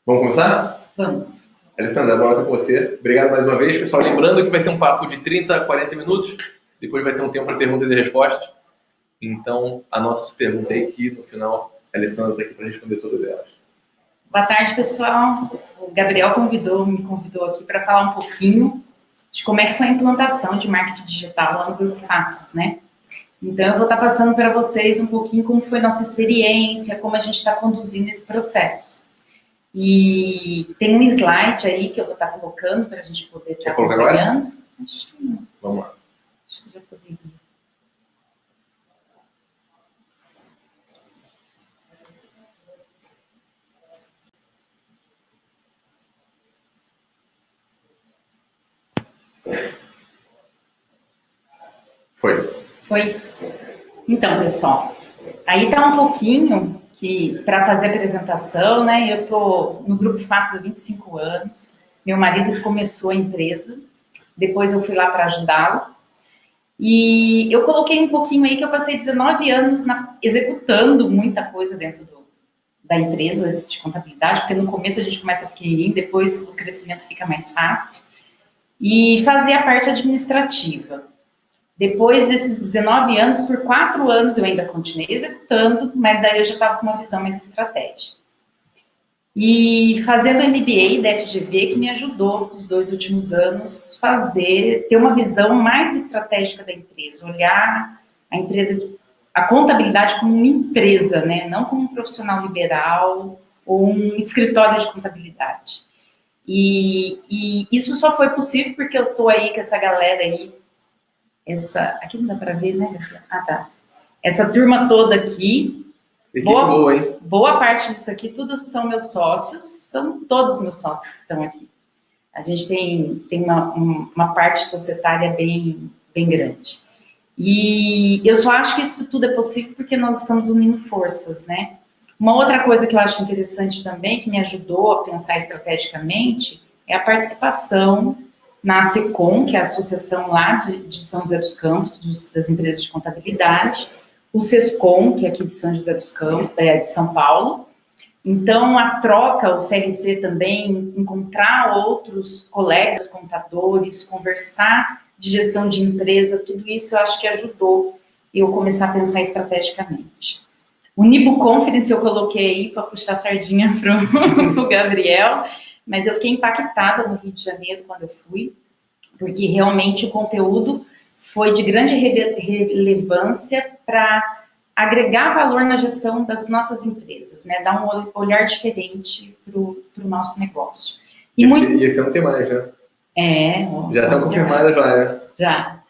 Vamos começar? Vamos. Alessandra, boa noite com você. Obrigado mais uma vez, pessoal. Lembrando que vai ser um papo de 30 a 40 minutos. Depois vai ter um tempo para perguntas e respostas. Então, anota as perguntas aí que no final a Alessandra está aqui para responder todas elas. Boa tarde, pessoal. O Gabriel me convidou aqui para falar um pouquinho de como é que foi a implantação de marketing digital lá no Grupo Fatos, né? Então, eu vou estar passando para vocês um pouquinho como foi nossa experiência, como a gente está conduzindo esse processo. E tem um slide aí que eu vou estar colocando para a gente poder estar acompanhando. Acho que não. Vamos lá. Acho que já poderia. Foi. Então, pessoal, aí está um pouquinho que para fazer a apresentação, né? Eu estou no Grupo Fatos há 25 anos. Meu marido começou a empresa, depois eu fui lá para ajudá-lo. E eu coloquei um pouquinho aí que eu passei 19 anos executando muita coisa dentro da empresa de contabilidade, porque no começo a gente começa pequenininho, depois o crescimento fica mais fácil. E fazia a parte administrativa. Depois desses 19 anos, por 4 anos eu ainda continuei executando, mas daí eu já estava com uma visão mais estratégica. E fazendo o MBA da FGV, que me ajudou nos 2 últimos anos ter uma visão mais estratégica da empresa, olhar a empresa, a contabilidade como uma empresa, né? Não como um profissional liberal ou um escritório de contabilidade. E isso só foi possível porque eu estou aí com essa galera aí, aqui não dá para ver, né? Ah, tá. Essa turma toda aqui, boa parte disso aqui, tudo são meus sócios, são todos meus sócios que estão aqui. A gente tem uma parte societária bem grande. E eu só acho que isso tudo é possível porque nós estamos unindo forças, né? Uma outra coisa que eu acho interessante também, que me ajudou a pensar estrategicamente, é a participação na SECOM, que é a associação lá de São José dos Campos, das empresas de contabilidade, o SESCOM, que é aqui de São José dos Campos, de São Paulo. Então, a troca, o CLC também, encontrar outros colegas contadores, conversar de gestão de empresa, tudo isso eu acho que ajudou eu começar a pensar estrategicamente. O Nibo Conference eu coloquei aí para puxar a sardinha para o Gabriel, mas eu fiquei impactada no Rio de Janeiro quando eu fui, porque realmente o conteúdo foi de grande relevância para agregar valor na gestão das nossas empresas, né? Dar um olhar diferente para o nosso negócio. E esse ano tem mais, né? Já estão confirmadas lá, né? Já.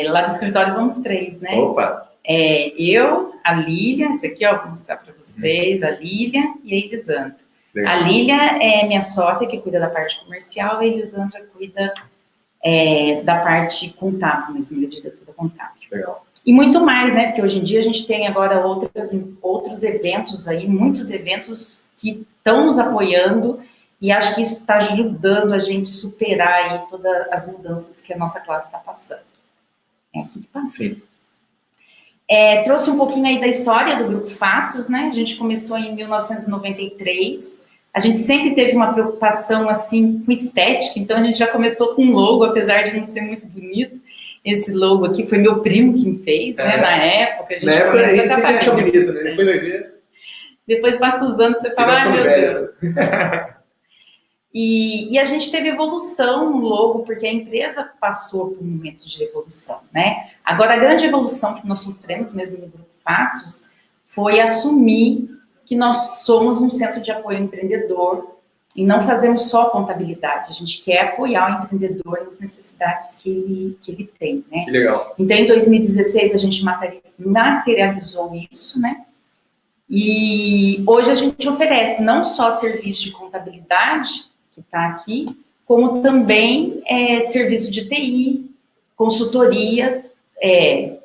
Lá do escritório vamos 3, né? Opa! Eu, a Lília, esse aqui, ó, vou mostrar para vocês, a Lília e a Elisandra. Legal. A Lília é minha sócia, que cuida da parte comercial, e a Elisandra cuida da parte contábil, mesmo, minha diretora contábil. Legal. E muito mais, né? Porque hoje em dia a gente tem agora outros eventos aí, muitos eventos que estão nos apoiando, e acho que isso está ajudando a gente superar aí todas as mudanças que a nossa classe está passando. É aqui que passa. Sim. Trouxe um pouquinho aí da história do Grupo Fatos, né? A gente começou em 1993. A gente sempre teve uma preocupação, assim, com estética, então a gente já começou com um logo, apesar de não ser muito bonito. Esse logo aqui foi meu primo que me fez, né? Na época. Na época a gente sempre achou bonito, né? Depois vai ver. Depois passa os anos, você fala, ai meu Deus. E a gente teve evolução no logo, porque a empresa passou por momentos de evolução, né? Agora, a grande evolução que nós sofremos mesmo no Grupo Fatos foi assumir que nós somos um centro de apoio ao empreendedor e não fazemos só contabilidade. A gente quer apoiar o empreendedor nas necessidades que ele tem, né? Que legal. Então, em 2016, a gente materializou isso, né? E hoje a gente oferece não só serviço de contabilidade, que está aqui, como também serviço de TI, consultoria,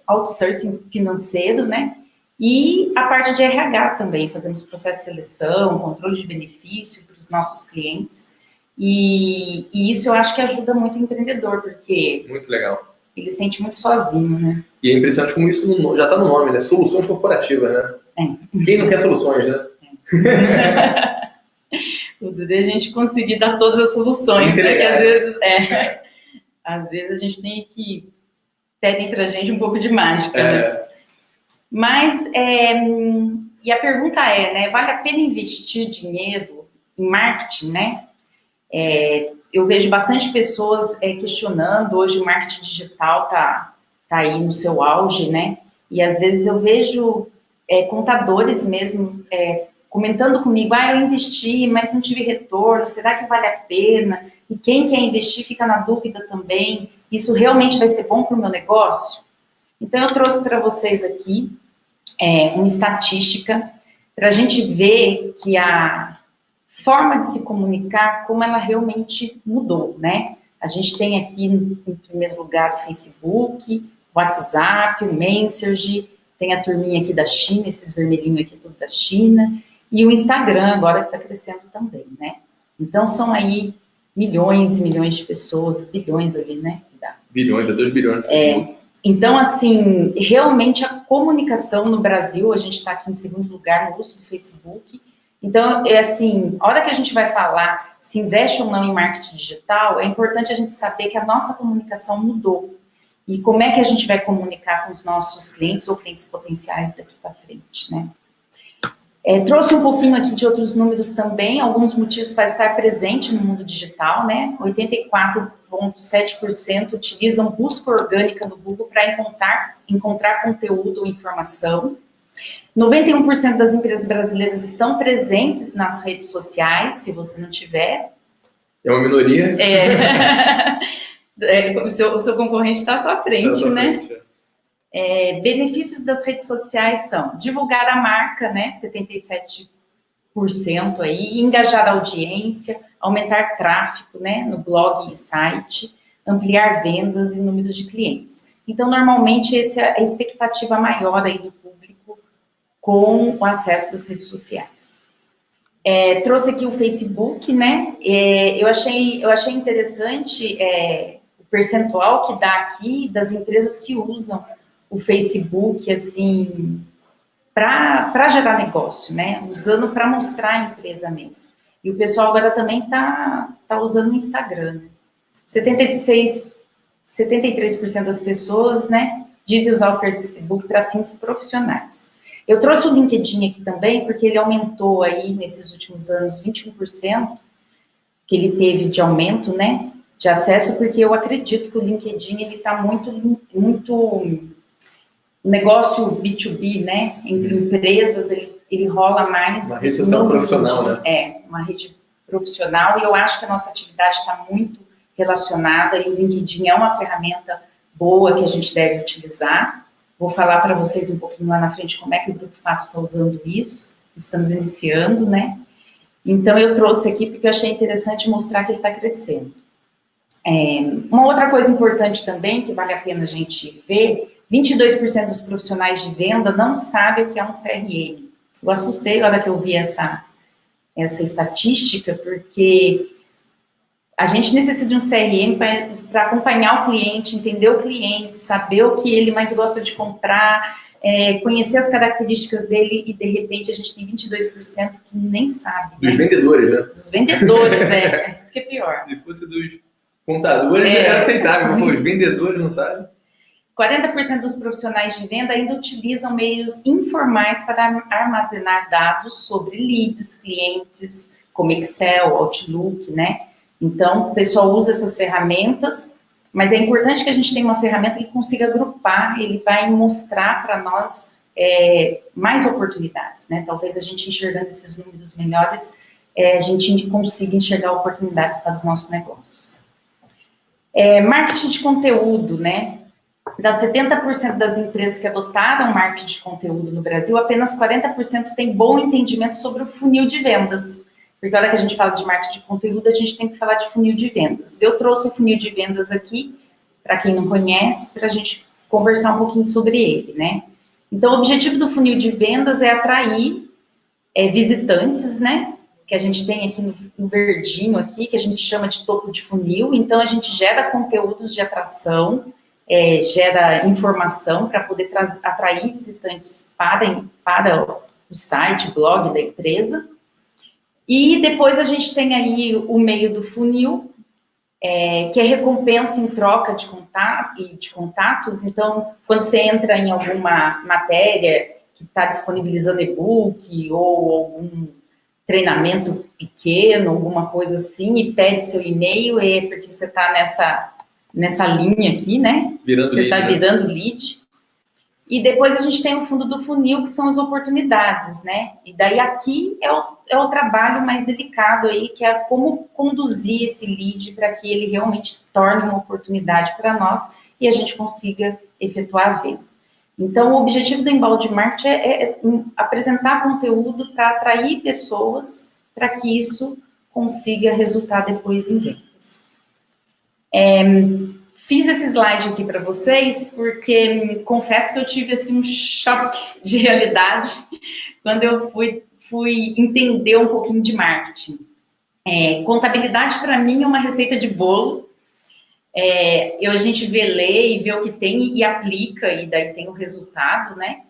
outsourcing financeiro, né? E a parte de RH também, fazemos processo de seleção, controle de benefício para os nossos clientes. E isso eu acho que ajuda muito o empreendedor, porque... Muito legal. Ele se sente muito sozinho, né? E é impressionante como isso já está no nome, né? Soluções corporativas, né? Quem não quer soluções, né? tudo, de a gente conseguir dar todas as soluções, né? Que às vezes a gente tem que pedem pra gente um pouco de mágica, né? Mas, e a pergunta é, né, vale a pena investir dinheiro em marketing, né? Eu vejo bastante pessoas questionando, hoje o marketing digital tá aí no seu auge, né? E às vezes eu vejo contadores mesmo comentando comigo, eu investi, mas não tive retorno, será que vale a pena? E quem quer investir fica na dúvida também, isso realmente vai ser bom para o meu negócio? Então eu trouxe para vocês aqui uma estatística para a gente ver que a forma de se comunicar, como ela realmente mudou, né? A gente tem aqui, em primeiro lugar, o Facebook, o WhatsApp, o Messenger, tem a turminha aqui da China, esses vermelhinhos aqui tudo da China, e o Instagram agora que está crescendo também, né? Então são aí milhões e milhões de pessoas, bilhões ali, né? Bilhões, 2 bilhões no Facebook. Então, assim, realmente a comunicação no Brasil, a gente está aqui em segundo lugar no uso do Facebook. Então, assim, a hora que a gente vai falar se investe ou não em marketing digital, é importante a gente saber que a nossa comunicação mudou. E como é que a gente vai comunicar com os nossos clientes ou clientes potenciais daqui para frente, né? Trouxe um pouquinho aqui de outros números também, alguns motivos para estar presente no mundo digital, né? 84,7% utilizam busca orgânica no Google para encontrar conteúdo ou informação. 91% das empresas brasileiras estão presentes nas redes sociais, se você não tiver. É uma minoria. O seu concorrente está à sua frente, né? Benefícios das redes sociais são divulgar a marca, né, 77% aí, engajar a audiência, aumentar tráfego, né, no blog e site, ampliar vendas e números de clientes. Então, normalmente, essa é a expectativa maior aí do público com o acesso das redes sociais. Trouxe aqui o Facebook, né, eu achei interessante o percentual que dá aqui das empresas que usam o Facebook, assim, para gerar negócio, né? Usando para mostrar a empresa mesmo. E o pessoal agora também tá usando o Instagram, né? 73% das pessoas, né, dizem usar o Facebook para fins profissionais. Eu trouxe o LinkedIn aqui também, porque ele aumentou aí, nesses últimos anos, 21%, que ele teve de aumento, né, de acesso, porque eu acredito que o LinkedIn, ele está muito negócio B2B, né, entre empresas, ele rola mais... Uma rede social profissional, né? Uma rede profissional, e eu acho que a nossa atividade está muito relacionada, e o LinkedIn é uma ferramenta boa que a gente deve utilizar. Vou falar para vocês um pouquinho lá na frente como é que o Grupo Fatos está usando isso, estamos iniciando, né? Então, eu trouxe aqui porque eu achei interessante mostrar que ele está crescendo. Uma outra coisa importante também, que vale a pena a gente ver, 22% dos profissionais de venda não sabem o que é um CRM. Eu assustei na hora que eu vi essa estatística, porque a gente necessita de um CRM para acompanhar o cliente, entender o cliente, saber o que ele mais gosta de comprar, conhecer as características dele, e de repente a gente tem 22% que nem sabe. Dos vendedores, né? Dos vendedores, isso que é pior. Se fosse dos contadores, já era aceitável, mas os vendedores não sabem. 40% dos profissionais de venda ainda utilizam meios informais para armazenar dados sobre leads, clientes, como Excel, Outlook, né? Então, o pessoal usa essas ferramentas, mas é importante que a gente tenha uma ferramenta que consiga agrupar, ele vai mostrar para nós mais oportunidades, né? Talvez a gente enxergando esses números melhores, a gente consiga enxergar oportunidades para os nossos negócios. Marketing de conteúdo, né? Das 70% das empresas que adotaram marketing de conteúdo no Brasil, apenas 40% tem bom entendimento sobre o funil de vendas. Porque a hora que a gente fala de marketing de conteúdo, a gente tem que falar de funil de vendas. Eu trouxe o funil de vendas aqui, para quem não conhece, para a gente conversar um pouquinho sobre ele, né? Então, o objetivo do funil de vendas é atrair visitantes, né? Que a gente tem aqui no verdinho aqui, que a gente chama de topo de funil. Então, a gente gera conteúdos de atração, gera informação para poder atrair visitantes para o site, blog da empresa. E depois a gente tem aí o meio do funil, que é recompensa em troca de contatos. Então, quando você entra em alguma matéria que está disponibilizando e-book ou algum treinamento pequeno, alguma coisa assim, e pede seu e-mail, porque você está nessa linha aqui, né? Você está virando lead. E depois a gente tem o fundo do funil, que são as oportunidades, né? E daí aqui é o trabalho mais delicado aí, que é como conduzir esse lead para que ele realmente se torne uma oportunidade para nós e a gente consiga efetuar a venda. Então, o objetivo do embalde marketing é apresentar conteúdo para atrair pessoas para que isso consiga resultar depois em vendas. Fiz esse slide aqui para vocês porque confesso que eu tive assim, um choque de realidade quando eu fui entender um pouquinho de marketing. Contabilidade, para mim, é uma receita de bolo. A gente lê e vê o que tem e aplica, e daí tem o resultado, né?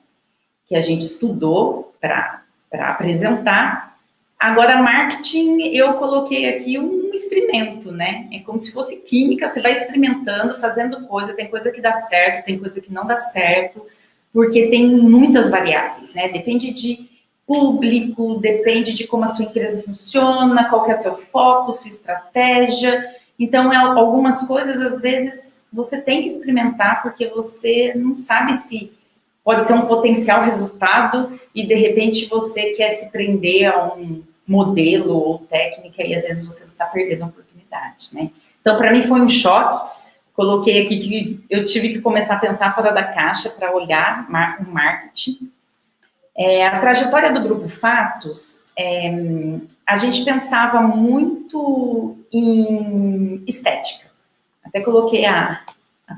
Que a gente estudou para apresentar. Agora, marketing, eu coloquei aqui um experimento, né? É como se fosse química, você vai experimentando, fazendo coisa, tem coisa que dá certo, tem coisa que não dá certo, porque tem muitas variáveis, né? Depende de público, depende de como a sua empresa funciona, qual que é o seu foco, sua estratégia. Então, algumas coisas, às vezes, você tem que experimentar, porque você não sabe se pode ser um potencial resultado e, de repente, você quer se prender a um modelo ou técnica e, às vezes, você está perdendo a oportunidade, né? Então, para mim, foi um choque. Coloquei aqui que eu tive que começar a pensar fora da caixa para olhar o marketing. A trajetória do Grupo Fatos, a gente pensava muito em estética. Até coloquei a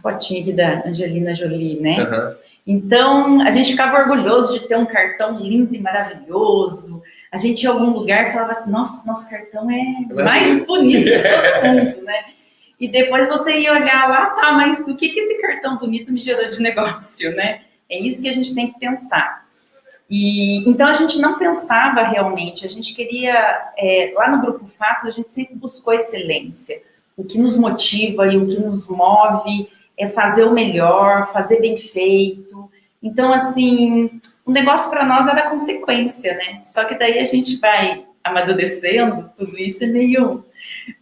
fotinha aqui da Angelina Jolie, né? Uhum. Então, a gente ficava orgulhoso de ter um cartão lindo e maravilhoso. A gente ia em algum lugar e falava assim, nossa, nosso cartão é mais bonito de todo mundo, né? E depois você ia olhar lá, tá, mas o que esse cartão bonito me gerou de negócio, né? É isso que a gente tem que pensar. Então, a gente não pensava realmente, a gente queria, lá no Grupo Fatos, a gente sempre buscou excelência. O que nos motiva e o que nos move é fazer o melhor, fazer bem feito. Então, assim, o negócio para nós era consequência, né? Só que daí a gente vai amadurecendo, tudo isso é meio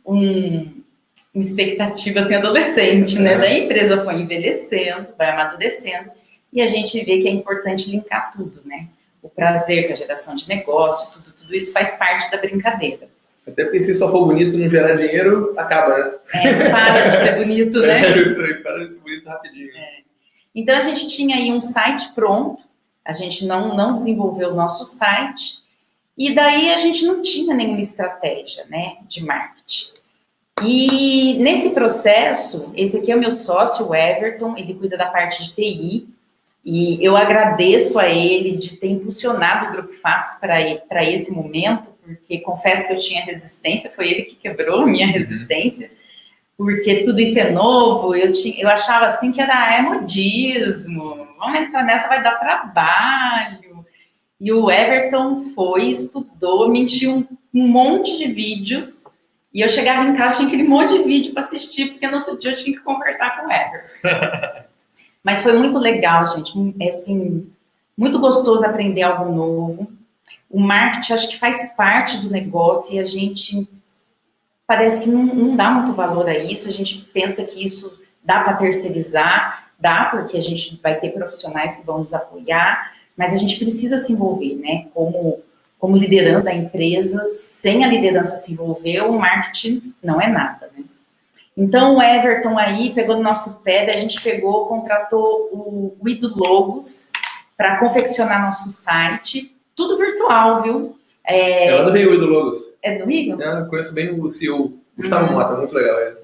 uma expectativa, assim, adolescente, né? Daí a empresa foi envelhecendo, vai amadurecendo, e a gente vê que é importante linkar tudo, né? O prazer com a geração de negócio, tudo isso faz parte da brincadeira. Até porque se só for bonito e não gerar dinheiro, acaba, né? Para de ser bonito, né? Isso aí, para de ser bonito rapidinho. Então, a gente tinha aí um site pronto, a gente não desenvolveu o nosso site, e daí a gente não tinha nenhuma estratégia, né, de marketing. E nesse processo, esse aqui é o meu sócio, o Everton, ele cuida da parte de TI, e eu agradeço a ele de ter impulsionado o Grupo Fatos para esse momento, porque confesso que eu tinha resistência, foi ele que quebrou a minha resistência, porque tudo isso é novo, eu achava assim que era modismo, vamos entrar nessa, vai dar trabalho. E o Everton foi, estudou, me encheu um monte de vídeos, e eu chegava em casa, tinha aquele monte de vídeo para assistir, porque no outro dia eu tinha que conversar com o Everton. Mas foi muito legal, gente, assim, muito gostoso aprender algo novo. O marketing, acho que faz parte do negócio e a gente parece que não dá muito valor a isso. A gente pensa que isso dá para terceirizar, dá, porque a gente vai ter profissionais que vão nos apoiar, mas a gente precisa se envolver, né? Como liderança da empresa, sem a liderança se envolver, o marketing não é nada, né? Então, o Everton aí pegou no nosso pé, daí a gente contratou o Ido Logos para confeccionar nosso site, tudo virtual, viu? É lá do Rio, o Ido Logos. É do Rio? Eu conheço bem o CEO, Gustavo Mota, muito legal ele.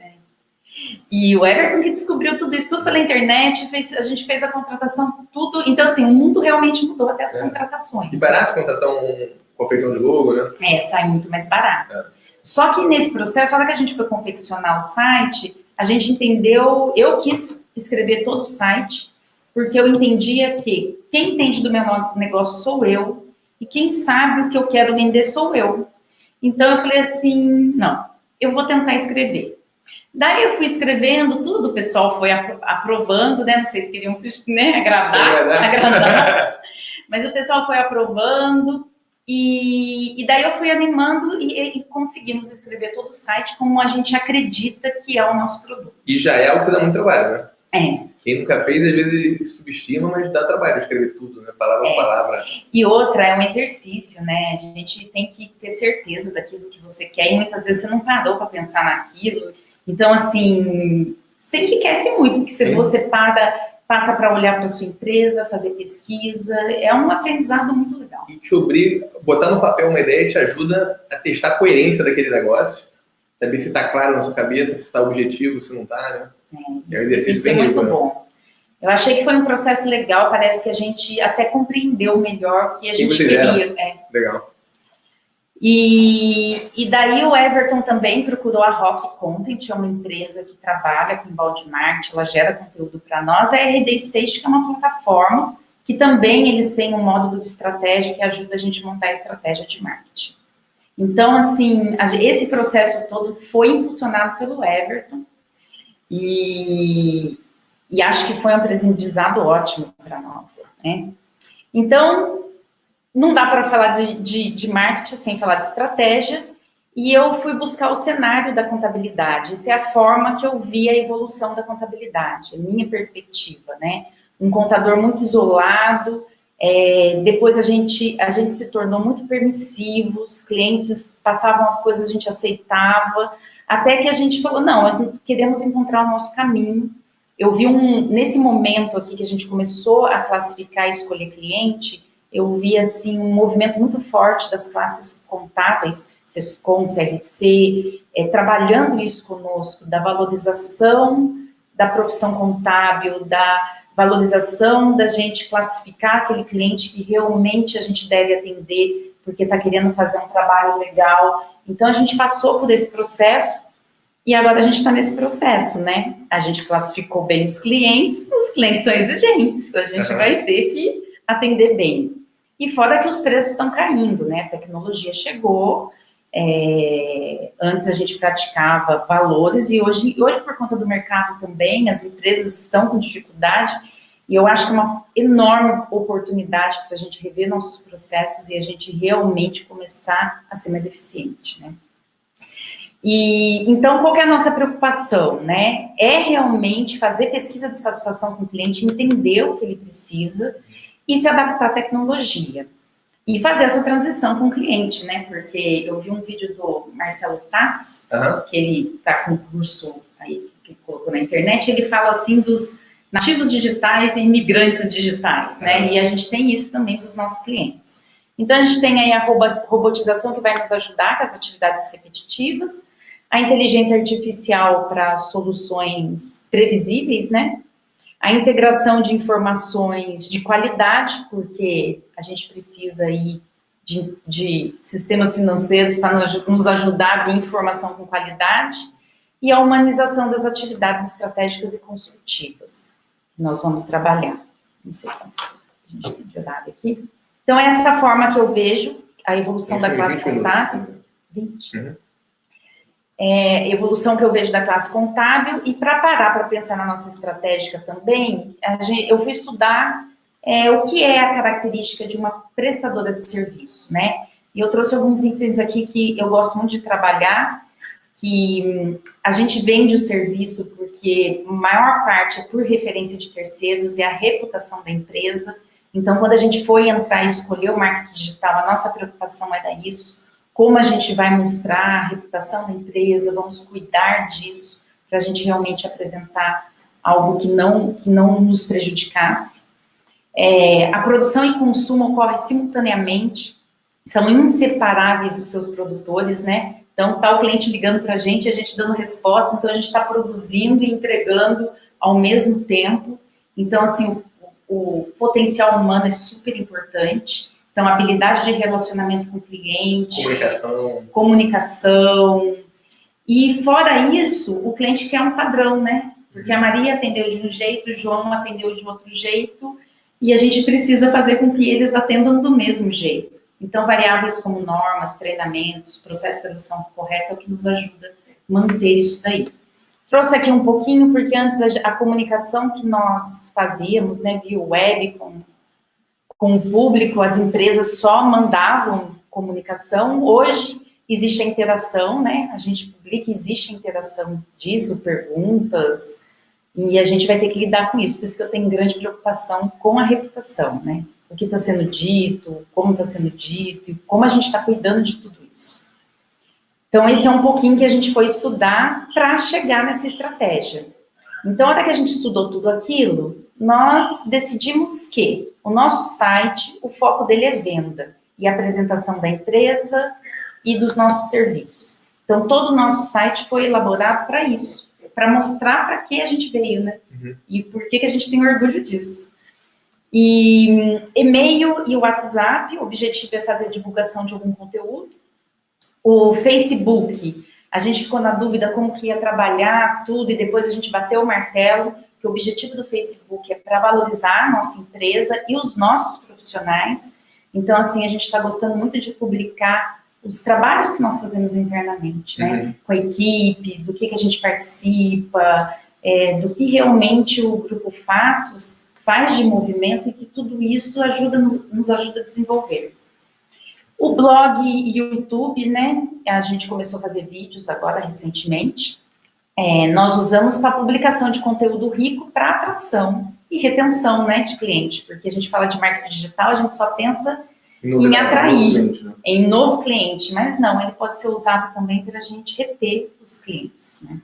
E o Everton que descobriu tudo isso, tudo pela internet, a gente fez a contratação, tudo. Então, assim, o mundo realmente mudou até as contratações. E barato contratar uma confecção de logo, né? Sai muito mais barato. Só que nesse processo, na hora que a gente foi confeccionar o site, a gente entendeu, eu quis escrever todo o site, porque eu entendia que quem entende do meu negócio sou eu, e quem sabe o que eu quero vender sou eu. Então eu falei assim, não, eu vou tentar escrever. Daí eu fui escrevendo tudo, o pessoal foi aprovando, né? Não sei se queriam, né, agradar. Mas o pessoal foi aprovando e daí eu fui animando e conseguimos escrever todo o site como a gente acredita que é o nosso produto. E já é algo que dá muito trabalho, né? É. Quem nunca fez, às vezes subestima, mas dá trabalho escrever tudo, né? Palavra por palavra. E outra, é um exercício, né? A gente tem que ter certeza daquilo que você quer e muitas vezes você não parou para pensar naquilo. Então, assim, você enriquece muito, porque se você passa para olhar para sua empresa, fazer pesquisa, é um aprendizado muito legal. E te obriga, botar no papel uma ideia te ajuda a testar a coerência daquele negócio, saber se está claro na sua cabeça, se está objetivo, se não está, né? Isso é muito bom. Eu achei que foi um processo legal, parece que a gente até compreendeu melhor o que a gente queria. Legal. E daí o Everton também procurou a Rock Content, é uma empresa que trabalha com inbound marketing, ela gera conteúdo para nós. A RD Stage, que é uma plataforma que também eles têm um módulo de estratégia que ajuda a gente a montar a estratégia de marketing. Então, assim, esse processo todo foi impulsionado pelo Everton e acho que foi um aprendizado ótimo para nós, né? Então, não dá para falar de marketing sem falar de estratégia, e eu fui buscar o cenário da contabilidade. Isso é a forma que eu vi a evolução da contabilidade, a minha perspectiva, né? Um contador muito isolado, depois a gente se tornou muito permissivo, os clientes passavam as coisas, a gente aceitava, até que a gente falou, não, queremos encontrar o nosso caminho. Eu vi nesse momento aqui que a gente começou a classificar e escolher cliente, eu vi, assim, um movimento muito forte das classes contábeis, SESCOM, CRC, trabalhando isso conosco, da valorização da profissão contábil, da valorização da gente classificar aquele cliente que realmente a gente deve atender, porque está querendo fazer um trabalho legal. Então, a gente passou por esse processo e agora a gente está nesse processo, né? A gente classificou bem os clientes são exigentes, a gente vai ter que atender bem. E fora que os preços estão caindo, né? A tecnologia chegou, antes a gente praticava valores e hoje por conta do mercado também, as empresas estão com dificuldade e eu acho que é uma enorme oportunidade para a gente rever nossos processos e a gente realmente começar a ser mais eficiente, né? E então, qual que é a nossa preocupação, né? É realmente fazer pesquisa de satisfação com o cliente, entender o que ele precisa e se adaptar à tecnologia. E fazer essa transição com o cliente, né? Porque eu vi um vídeo do Marcelo Taz, que ele está com um curso aí que colocou na internet, ele fala assim dos nativos digitais e imigrantes digitais, né? E a gente tem isso também dos nossos clientes. Então, a gente tem aí a robotização que vai nos ajudar com as atividades repetitivas, a inteligência artificial para soluções previsíveis, né? A integração de informações de qualidade, porque a gente precisa aí de sistemas financeiros para nos ajudar a ver informação com qualidade, e a humanização das atividades estratégicas e consultivas. Nós vamos trabalhar. Não sei quanto a gente tem de horário aqui. Então, é essa forma que eu vejo a evolução da classe contábil. 20. Evolução que eu vejo da classe contábil, e para parar para pensar na nossa estratégica também, eu fui estudar o que é a característica de uma prestadora de serviço, né? E eu trouxe alguns itens aqui que eu gosto muito de trabalhar, que a gente vende o serviço porque a maior parte é por referência de terceiros e a reputação da empresa. Então, quando a gente foi entrar e escolher o marketing digital, a nossa preocupação era isso. Como a gente vai mostrar a reputação da empresa, vamos cuidar disso, para a gente realmente apresentar algo que não nos prejudicasse. A produção e consumo ocorre simultaneamente, são inseparáveis os seus produtores, né? Então, está o cliente ligando para a gente dando resposta, então a gente está produzindo e entregando ao mesmo tempo. Então, assim, o potencial humano é super importante. Então, habilidade de relacionamento com o cliente, comunicação. E fora isso, o cliente quer um padrão, né? Porque a Maria atendeu de um jeito, o João atendeu de outro jeito, e a gente precisa fazer com que eles atendam do mesmo jeito. Então, variáveis como normas, treinamentos, processo de seleção correta é o que nos ajuda a manter isso daí. Trouxe aqui um pouquinho, porque antes a comunicação que nós fazíamos, né, via web, com o público, as empresas só mandavam comunicação. Hoje existe a interação, né? A gente publica, existe a interação disso, perguntas, e a gente vai ter que lidar com isso. Por isso que eu tenho grande preocupação com a reputação, né? O que está sendo dito, como está sendo dito, e como a gente está cuidando de tudo isso. Então, esse é um pouquinho que a gente foi estudar para chegar nessa estratégia. Então, até que a gente estudou tudo aquilo, nós decidimos que o nosso site, o foco dele é venda e apresentação da empresa e dos nossos serviços. Então, todo o nosso site foi elaborado para isso, para mostrar para que a gente veio, né? E por que a gente tem orgulho disso. E e-mail e WhatsApp, o objetivo é fazer divulgação de algum conteúdo. O Facebook, a gente ficou na dúvida como que ia trabalhar tudo e depois a gente bateu o martelo, que o objetivo do Facebook é para valorizar a nossa empresa e os nossos profissionais. Então, assim, a gente está gostando muito de publicar os trabalhos que nós fazemos internamente, né? Com a equipe, do que a gente participa, do que realmente o Grupo Fatos faz de movimento e que tudo isso nos ajuda a desenvolver. O blog e YouTube, né? A gente começou a fazer vídeos agora recentemente. Nós usamos para publicação de conteúdo rico para atração e retenção, né, de cliente, porque a gente fala de marketing digital, a gente só pensa em atrair, cliente, né? Em novo cliente, mas não, ele pode ser usado também para a gente reter os clientes, né?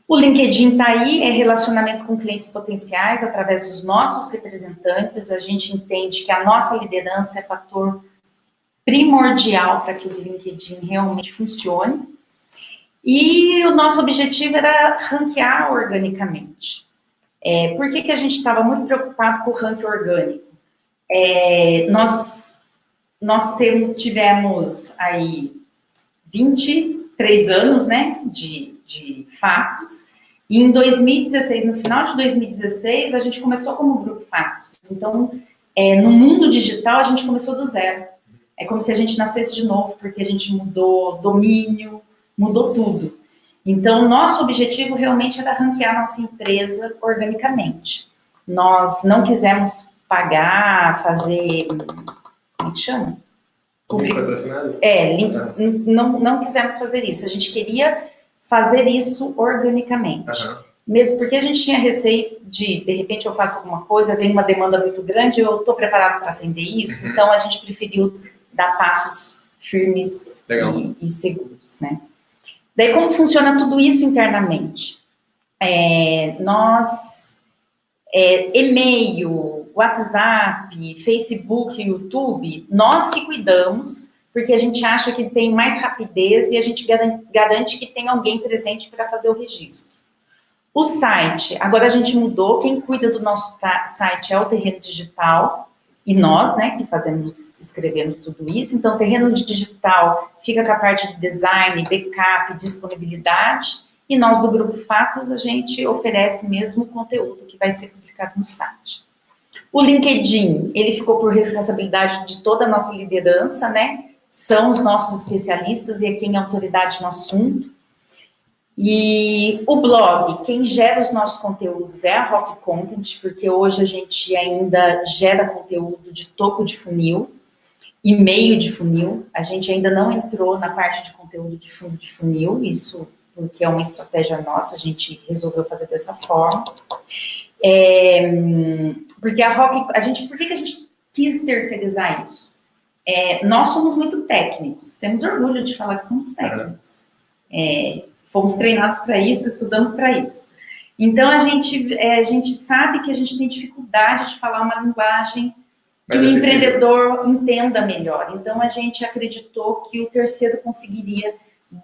O LinkedIn está aí, é relacionamento com clientes potenciais através dos nossos representantes. A gente entende que a nossa liderança é fator primordial para que o LinkedIn realmente funcione. E o nosso objetivo era ranquear organicamente. Por que a gente estava muito preocupado com o ranking orgânico? Nós tivemos aí 23 anos, né, de Fatos, e em 2016, no final de 2016, a gente começou como Grupo Fatos. Então, no mundo digital, a gente começou do zero. É como se a gente nascesse de novo, porque a gente mudou domínio, mudou tudo. Então, nosso objetivo realmente era ranquear nossa empresa organicamente. Nós não quisemos pagar, fazer... Como é que chama? Link patrocinado? Não quisemos fazer isso. A gente queria fazer isso organicamente. Mesmo porque a gente tinha receio de repente, eu faço alguma coisa, vem uma demanda muito grande, eu estou preparado para atender isso, então a gente preferiu dar passos firmes e seguros, né? Daí, como funciona tudo isso internamente? E-mail, WhatsApp, Facebook, YouTube, nós que cuidamos, porque a gente acha que tem mais rapidez e a gente garante que tem alguém presente para fazer o registro. O site, agora a gente mudou, quem cuida do nosso site é o Terreno Digital, e nós, né, que escrevemos tudo isso. Então, o Terreno Digital fica com a parte de design, backup, disponibilidade, e nós do Grupo Fatos, a gente oferece mesmo o conteúdo que vai ser publicado no site. O LinkedIn, ele ficou por responsabilidade de toda a nossa liderança, né, são os nossos especialistas e é quem é autoridade no assunto. E o blog, quem gera os nossos conteúdos é a Rock Content, porque hoje a gente ainda gera conteúdo de topo de funil e meio de funil. A gente ainda não entrou na parte de conteúdo de fundo de funil, isso porque é uma estratégia nossa, a gente resolveu fazer dessa forma. Porque a Rock, por que a gente quis terceirizar isso? Nós somos muito técnicos, temos orgulho de falar que somos técnicos. Fomos treinados para isso, estudamos para isso. Então, a gente sabe que a gente tem dificuldade de falar uma linguagem que o empreendedor entenda melhor. Então, a gente acreditou que o terceiro conseguiria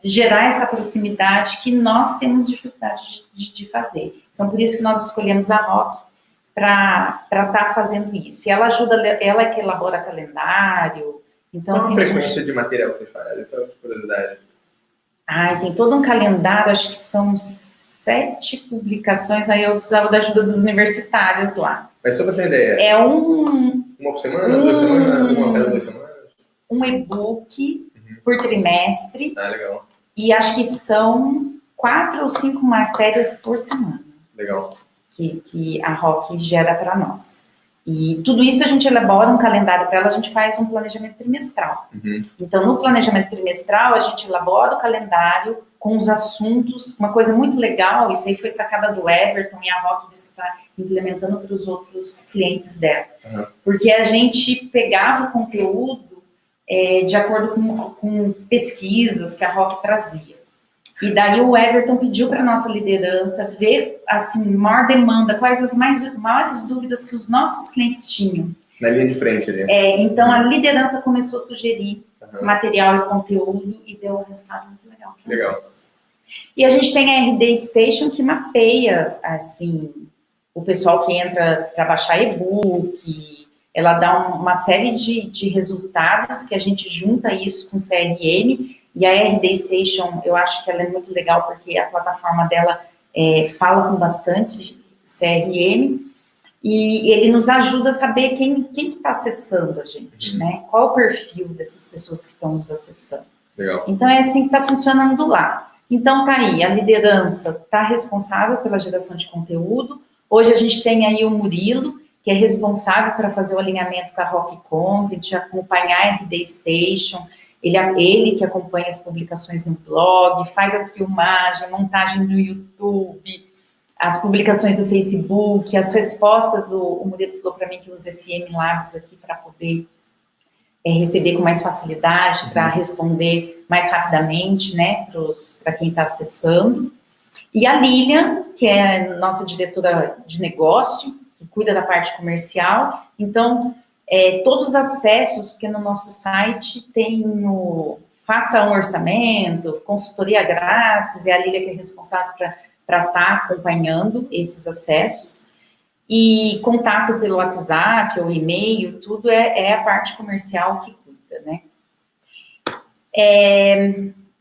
gerar essa proximidade que nós temos dificuldade de fazer. Então, por isso que nós escolhemos a Rock para estar fazendo isso. E ela ajuda, ela é que elabora calendário. Então, qual a frequência de material que vocês fazem? Essa é uma curiosidade. Tem todo um calendário, acho que são 7 publicações, aí eu precisava da ajuda dos universitários lá. Mas só para ter ideia. Uma por semana, 2 semanas, uma a cada 2 semanas? um e-book por trimestre. Ah, legal. E acho que são 4 ou 5 matérias por semana. Legal. Que a ROC gera para nós. E tudo isso a gente elabora um calendário para ela, a gente faz um planejamento trimestral. Então, no planejamento trimestral, a gente elabora o calendário com os assuntos. Uma coisa muito legal, isso aí foi sacada do Everton, e a ROC disse que está implementando para os outros clientes dela. Porque a gente pegava o conteúdo de acordo com pesquisas que a ROC trazia. E daí o Everton pediu para a nossa liderança ver, assim, maior demanda, quais as maiores dúvidas que os nossos clientes tinham. Na linha de frente ali. Então a liderança começou a sugerir material e conteúdo e deu um resultado muito legal. Legal. E a gente tem a RD Station que mapeia, assim, o pessoal que entra para baixar e-book. Ela dá uma série de resultados que a gente junta isso com CRM. E a RD Station, eu acho que ela é muito legal porque a plataforma dela fala com bastante CRM e ele nos ajuda a saber quem que está acessando a gente, né? Qual é o perfil dessas pessoas que estão nos acessando. Legal. Então, é assim que está funcionando lá. Então, tá aí, a liderança está responsável pela geração de conteúdo. Hoje a gente tem aí o Murilo, que é responsável para fazer o alinhamento com a ROC Content, acompanhar a RD Station. Ele que acompanha as publicações no blog, faz as filmagens, montagem no YouTube, as publicações no Facebook, as respostas, o Murilo falou para mim que usa esse MLabs aqui para poder receber com mais facilidade, para responder mais rapidamente, né, para quem está acessando. E a Lilian, que é nossa diretora de negócio, que cuida da parte comercial, então... todos os acessos, porque no nosso site tem o faça um orçamento, consultoria grátis, e a Lília que é responsável para estar acompanhando esses acessos, e contato pelo WhatsApp ou e-mail, tudo é a parte comercial que cuida, né?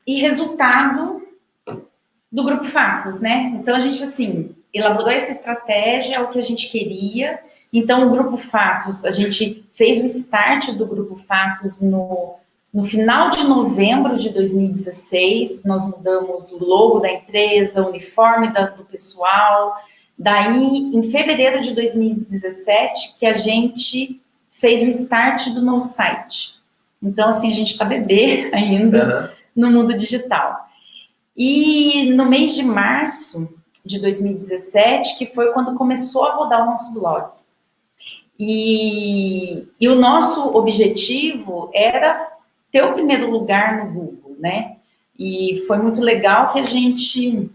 E resultado do Grupo Fatos, né? Então, a gente, assim, elaborou essa estratégia, o que a gente queria. Então, o Grupo Fatos, a gente fez o start do Grupo Fatos no final de novembro de 2016, nós mudamos o logo da empresa, o uniforme do pessoal. Daí, em fevereiro de 2017, que a gente fez o start do novo site. Então, assim, a gente está bebê ainda no mundo digital. E no mês de março de 2017, que foi quando começou a rodar o nosso blog. E o nosso objetivo era ter o primeiro lugar no Google, né? E foi muito legal que a gente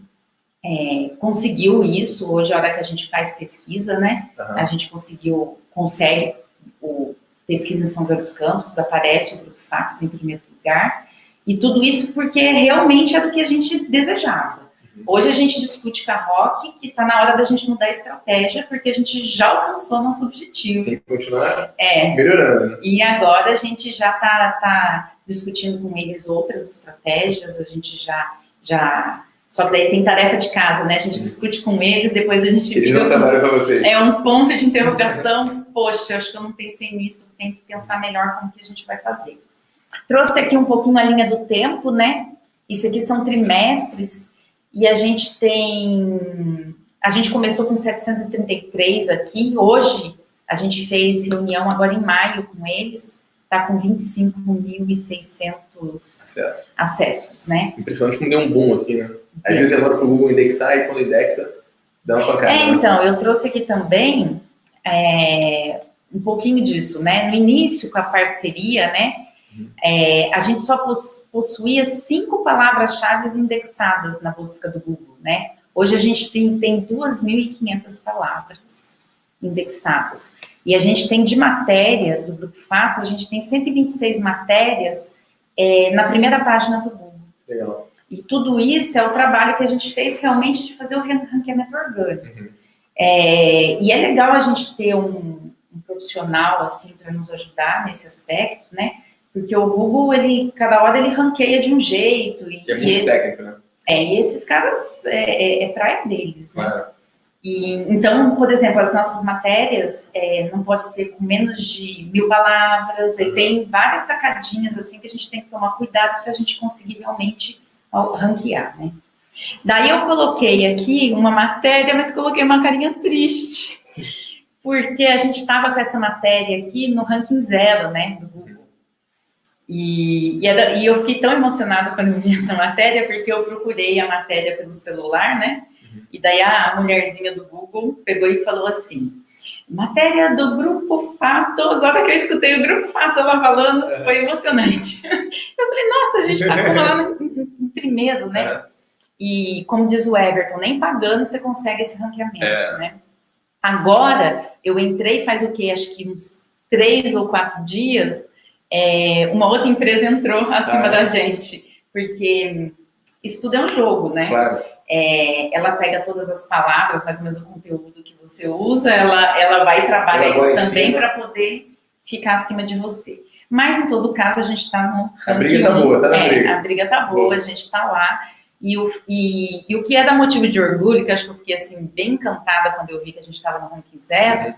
conseguiu isso. Hoje, a hora que a gente faz pesquisa, né? A gente consegue o Pesquisa em São José dos Campos, aparece o Grupo Fatos em primeiro lugar. E tudo isso porque realmente era o que a gente desejava. Hoje a gente discute com a ROC que está na hora da gente mudar a estratégia, porque a gente já alcançou nosso objetivo. Tem que continuar melhorando. E agora a gente já está discutindo com eles outras estratégias, a gente já... Só que daí tem tarefa de casa, né? A gente discute com eles, depois a gente eles não trabalham para vocês. É um ponto de interrogação. Poxa, acho que eu não pensei nisso, tem que pensar melhor como que a gente vai fazer. Trouxe aqui um pouquinho a linha do tempo, né? Isso aqui são trimestres. E a gente começou com 733 aqui, hoje a gente fez reunião agora em maio com eles, está com 25.600 acessos, né? Impressionante como deu um boom aqui, né? Às vezes demora para o Google indexar e quando indexa, dá uma pancada. Então, eu trouxe aqui também um pouquinho disso, né? No início, com a parceria, né? A gente só possuía 5 palavras-chave indexadas na busca do Google, né? Hoje a gente tem 2.500 palavras indexadas. E a gente tem de matéria do Grupo Fatos, a gente tem 126 matérias na primeira página do Google. Legal. E tudo isso é o trabalho que a gente fez realmente de fazer o ranqueamento orgânico. E é legal a gente ter um profissional assim para nos ajudar nesse aspecto, né? Porque o Google, cada hora ele ranqueia de um jeito. E é muito técnico, né? E esses caras, praia deles, né? Claro. Então, por exemplo, as nossas matérias não pode ser com menos de 1000 palavras, e tem várias sacadinhas assim que a gente tem que tomar cuidado para a gente conseguir realmente ranquear, né? Daí eu coloquei aqui uma matéria, mas coloquei uma carinha triste, porque a gente estava com essa matéria aqui no ranking 0, né, do Google. E eu fiquei tão emocionada quando eu vi essa matéria, porque eu procurei a matéria pelo celular, né? E daí a mulherzinha do Google pegou e falou assim, matéria do Grupo Fatos. A hora que eu escutei o Grupo Fatos ela falando, foi emocionante. Eu falei, nossa, a gente está lá em primeiro, né? E como diz o Everton, nem pagando você consegue esse ranqueamento, né? Agora, eu entrei faz o quê? Acho que uns 3 ou 4 dias, uma outra empresa entrou acima da gente, porque isso tudo é um jogo, né? Claro. Ela pega todas as palavras, mais ou menos o conteúdo que você usa, ela vai trabalhar isso também para poder ficar acima de você. Mas, em todo caso, a gente está no ranking. A briga tá boa, tá na briga. A briga tá boa, a gente está lá. E o que dá motivo de orgulho, que eu acho que eu fiquei assim, bem encantada quando eu vi que a gente estava no ranking 0,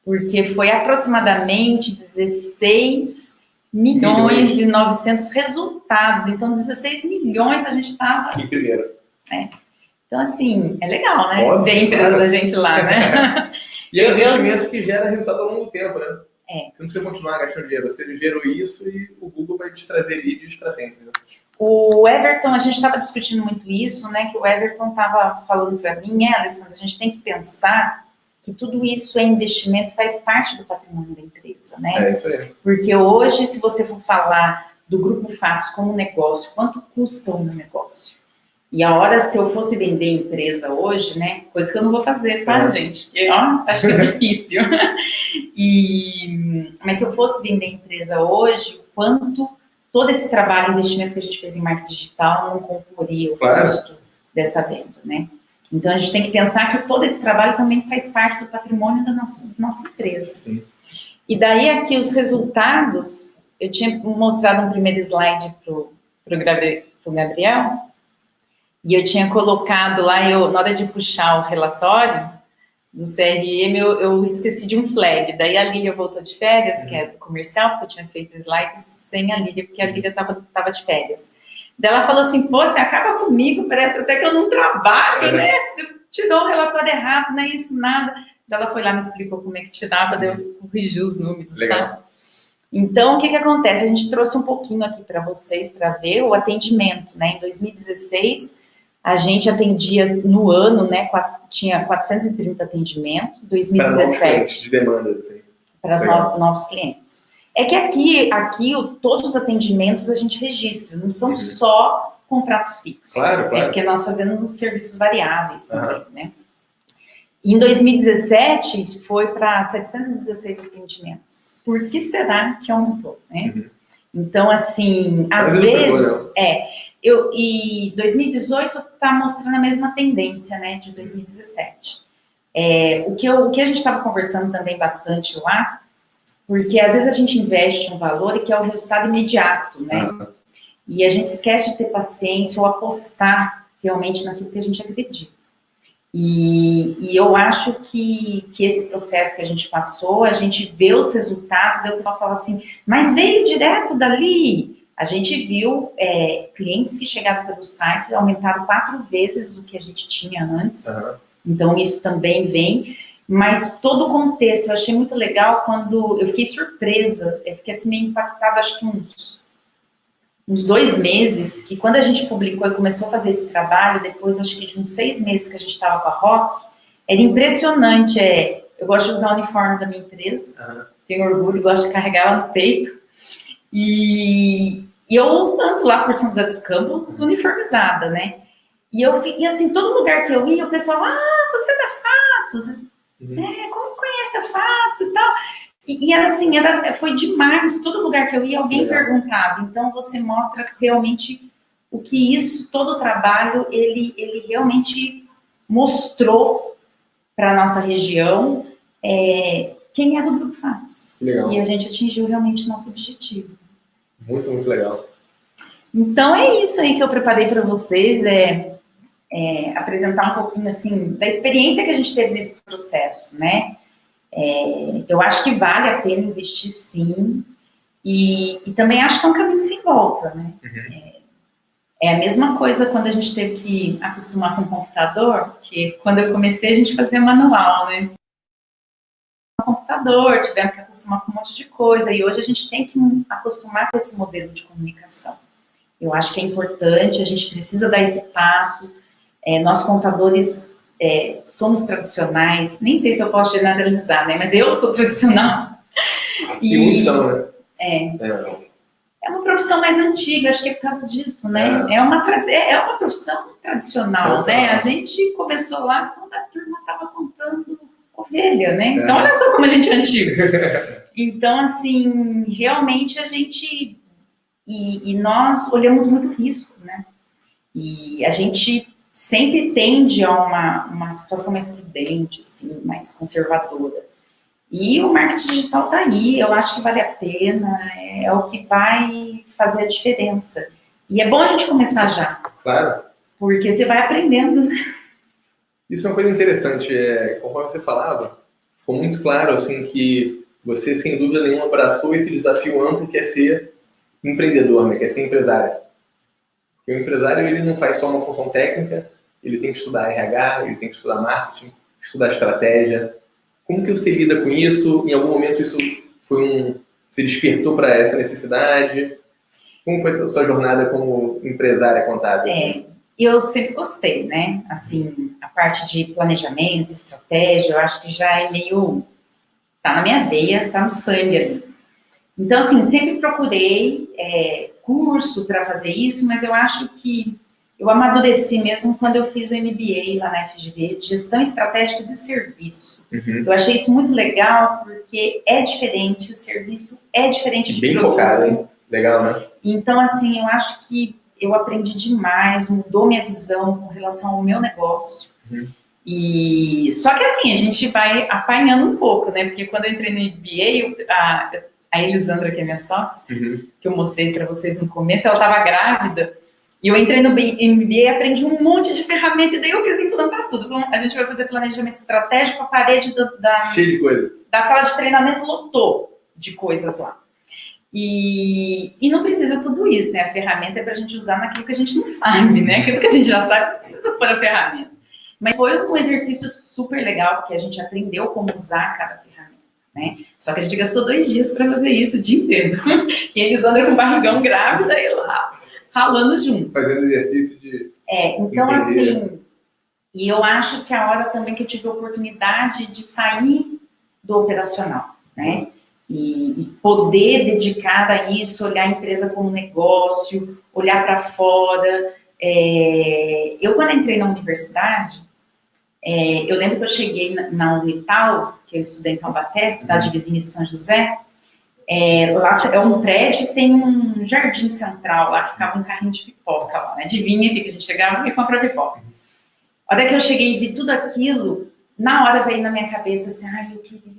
porque foi aproximadamente 16 milhões e 900 resultados. Então, 16 milhões a gente estava... Em primeiro. Então, assim, é legal, né? Óbvio, ver a empresa da gente lá, né? E é um investimento que gera resultado ao longo do tempo, né? Você não precisa continuar gastando dinheiro. Você gerou isso e o Google vai te trazer leads para sempre. Né? O Everton, a gente estava discutindo muito isso, né? Que o Everton estava falando para mim, Alessandra, a gente tem que pensar que tudo isso é investimento, faz parte do patrimônio da empresa, né? É isso aí. Porque hoje, se você for falar do Grupo Fatos como negócio, quanto custa o meu negócio? E a hora, se eu fosse vender empresa hoje, né? Coisa que eu não vou fazer, tá, gente? Porque, acho que é difícil. Mas se eu fosse vender empresa hoje, quanto todo esse trabalho, investimento que a gente fez em marketing digital não comporia o custo dessa venda, né? Então, a gente tem que pensar que todo esse trabalho também faz parte do patrimônio da nossa empresa. Sim. E daí, aqui, os resultados, eu tinha mostrado um primeiro slide pro Gabriel, e eu tinha colocado lá, na hora de puxar o relatório do CRM, eu esqueci de um flag. Daí a Lília voltou de férias, que é do comercial, porque eu tinha feito slides sem a Lília, porque a Lília estava de férias. Daí ela falou assim, pô, você acaba comigo, parece até que eu não trabalho, né? Você tirou o relatório errado, não é isso, nada. Daí ela foi lá, me explicou como é que tirava, daí eu corrigi os números, tá? Então, o que acontece? A gente trouxe um pouquinho aqui para vocês, para ver o atendimento, né? Em 2016... a gente atendia no ano, né, tinha 430 atendimentos, 2017. Para novos clientes de demanda, assim. Para os novos clientes. É que aqui todos os atendimentos a gente registra, não são só contratos fixos. Claro. Porque nós fazemos serviços variáveis também, né? Em 2017, foi para 716 atendimentos. Por que será que aumentou, né? Então, assim, às vezes... E 2018 está mostrando a mesma tendência, né, de 2017. O que a gente estava conversando também bastante lá, porque às vezes a gente investe um valor e quer o resultado imediato, né? E a gente esquece de ter paciência ou apostar realmente naquilo que a gente acredita. E eu acho que esse processo que a gente passou, a gente vê os resultados, daí o pessoal fala assim, mas veio direto dali. A gente viu clientes que chegaram pelo site aumentaram 4 vezes o que a gente tinha antes. Então, isso também vem. Mas todo o contexto, eu achei muito legal quando... Eu fiquei surpresa, eu fiquei assim meio impactada, acho que uns 2 meses, que quando a gente publicou e começou a fazer esse trabalho, depois acho que de uns 6 meses que a gente estava com a Rock, era impressionante. Eu gosto de usar o uniforme da minha empresa, tenho orgulho, gosto de carregar ela no peito. E eu ando lá por São José dos Campos uniformizada, né? E assim, todo lugar que eu ia, o pessoal, você é da Fatos, como conhece a Fatos e tal. E era assim, foi demais, todo lugar que eu ia, alguém perguntava. Então, você mostra realmente o que todo o trabalho, ele realmente mostrou para a nossa região quem é do Grupo Fatos. Legal. E a gente atingiu realmente o nosso objetivo. Muito, muito legal. Então, é isso aí que eu preparei para vocês. apresentar um pouquinho, assim, da experiência que a gente teve nesse processo, né? Eu acho que vale a pena investir, sim, e também acho que é um caminho sem volta, né? Uhum. É a mesma coisa quando a gente teve que acostumar com o computador, que quando eu comecei a gente fazia manual, né? Computador, tivemos que acostumar com um monte de coisa, e hoje a gente tem que acostumar com esse modelo de comunicação. Eu acho que é importante, a gente precisa dar esse passo. Nós contadores somos tradicionais, nem sei se eu posso generalizar, né? Mas eu sou tradicional. E muitos são, né? É uma profissão mais antiga, acho que é por causa disso, né? É uma profissão tradicional, né? A gente começou lá quando a turma estava contando ovelha, né? Então, olha só como a gente é antigo. Então, assim, realmente a gente... E nós olhamos muito risco, né? E a gente sempre tende a uma situação mais prudente, assim, mais conservadora. E o marketing digital está aí, eu acho que vale a pena, é o que vai fazer a diferença. E é bom a gente começar já. Claro. Porque você vai aprendendo, né? Isso é uma coisa interessante. Conforme você falava, ficou muito claro assim, que você, sem dúvida nenhuma, abraçou esse desafio amplo que é ser empreendedor, né? Que é ser empresário. Porque o empresário, ele não faz só uma função técnica, ele tem que estudar RH, ele tem que estudar marketing, estudar estratégia. Como que você lida com isso? Em algum momento isso você despertou para essa necessidade? Como foi a sua jornada como empresária contábil? Assim? Eu sempre gostei, né? Assim, a parte de planejamento, estratégia, eu acho que já é meio... Tá na minha veia, tá no sangue ali. Então, assim, sempre procurei curso para fazer isso, mas eu acho que eu amadureci mesmo quando eu fiz o MBA lá na FGV, Gestão Estratégica de Serviço. Uhum. Eu achei isso muito legal, porque é diferente, o serviço é diferente de bem produto. Focado, hein? Legal, né? Então, assim, eu acho que eu aprendi demais, mudou minha visão com relação ao meu negócio. Uhum. Só que, assim, a gente vai apanhando um pouco, né? Porque quando eu entrei no MBA, a Elisandra, que é minha sócia, uhum. que eu mostrei para vocês no começo, ela estava grávida, e eu entrei no MBA e aprendi um monte de ferramenta, e daí eu quis implantar tudo. Então, a gente vai fazer planejamento estratégico, a parede cheio de coisa. Da sala de treinamento lotou de coisas lá. E não precisa tudo isso, né? A ferramenta é para a gente usar naquilo que a gente não sabe, né? Aquilo que a gente já sabe, não precisa pôr a ferramenta. Mas foi um exercício super legal, porque a gente aprendeu como usar cada ferramenta, né? Só que a gente gastou 2 dias para fazer isso o dia inteiro. E eles andam com barrigão grávida e lá, ralando junto. Fazendo exercício de... então entender. assim, e eu acho que a hora também que eu tive a oportunidade de sair do operacional, né? E poder dedicar a isso, olhar a empresa como negócio, olhar para fora. Eu, quando entrei na universidade, eu lembro que eu cheguei na Unital, que eu estudei em Taubaté, cidade vizinha de São José. Lá é um prédio que tem um jardim central lá, que ficava um carrinho de pipoca lá, né? Adivinha que a gente chegava e comprava pipoca. A hora que eu cheguei e vi tudo aquilo, na hora veio na minha cabeça assim, eu queria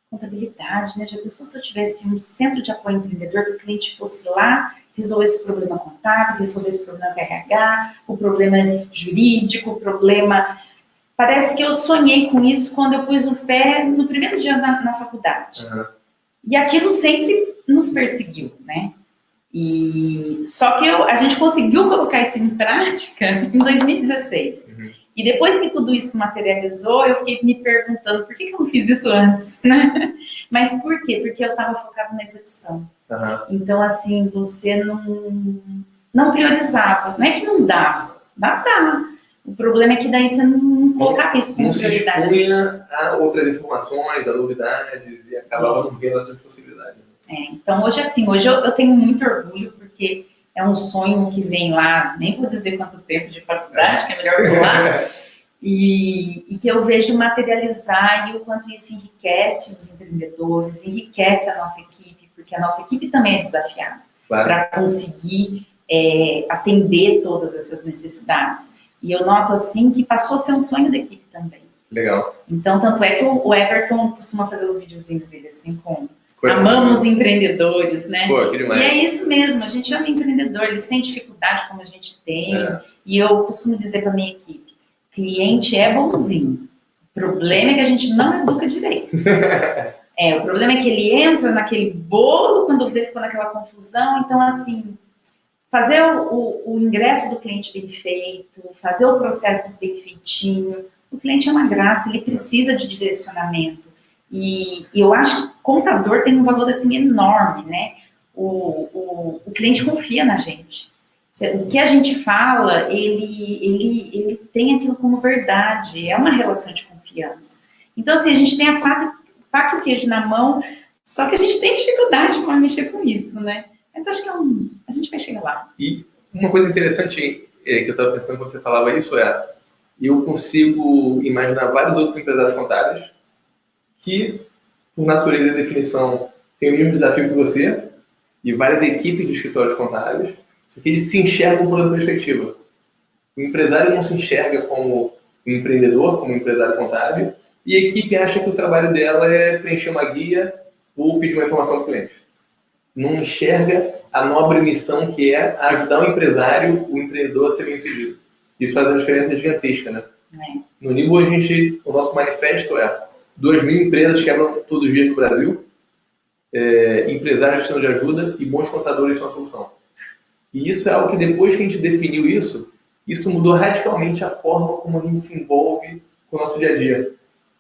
contabilidade, né? Já pensou se eu tivesse um centro de apoio empreendedor, que o cliente fosse lá, resolver esse problema contábil, resolver esse problema RH, o problema jurídico, o problema... Parece que eu sonhei com isso quando eu pus o pé no primeiro dia na faculdade. Uhum. E aquilo sempre nos perseguiu, né? Só que a gente conseguiu colocar isso em prática em 2016. Uhum. E depois que tudo isso materializou, eu fiquei me perguntando por que eu não fiz isso antes, né? Mas por quê? Porque eu estava focado na execução. Uhum. Então, assim, você não priorizava. Não é que não dava, dá. O problema é que daí você não colocava isso como prioridade. Não se expunha a outras informações, a novidades, e acabava não vendo essas possibilidades. Então, hoje eu tenho muito orgulho, porque é um sonho que vem lá, nem vou dizer quanto tempo de faculdade, que é melhor pular, e que eu vejo materializar, e o quanto isso enriquece os empreendedores, enriquece a nossa equipe, porque a nossa equipe também é desafiada para conseguir atender todas essas necessidades. E eu noto, assim, que passou a ser um sonho da equipe também. Legal. Então, tanto é que o Everton costuma fazer os videozinhos dele, assim, com Amamos empreendedores, né? Pô, que demais. E é isso mesmo, a gente ama empreendedor, eles têm dificuldade como a gente tem. E eu costumo dizer para minha equipe, cliente é bonzinho. O problema é que a gente não educa direito. O problema é que ele entra naquele bolo, quando vê, ficou naquela confusão. Então, assim, fazer o ingresso do cliente bem feito, fazer o processo bem feitinho. O cliente é uma graça, ele precisa de direcionamento. E eu acho que o contador tem um valor, assim, enorme, né? O cliente confia na gente. O que a gente fala, ele tem aquilo como verdade, é uma relação de confiança. Então, assim, a gente tem a faca e o queijo na mão, só que a gente tem dificuldade para mexer com isso, né? Mas acho que a gente vai chegar lá. E uma coisa interessante que eu estava pensando quando você falava isso eu consigo imaginar vários outros empresários contábeis que, por natureza e definição, têm o mesmo desafio que você e várias equipes de escritórios contábeis, só que eles se enxergam por outra perspectiva. O empresário não se enxerga como um empreendedor, como um empresário contábil, e a equipe acha que o trabalho dela é preencher uma guia ou pedir uma informação para o cliente. Não enxerga a nobre missão que é ajudar o empresário, o empreendedor a ser bem-sucedido. Isso faz uma diferença gigantesca, né? No Nibo, o nosso manifesto 2.000 empresas quebram todos os dias no Brasil, empresários precisam de ajuda e bons contadores são a solução. E isso é algo que depois que a gente definiu isso mudou radicalmente a forma como a gente se envolve com o nosso dia a dia.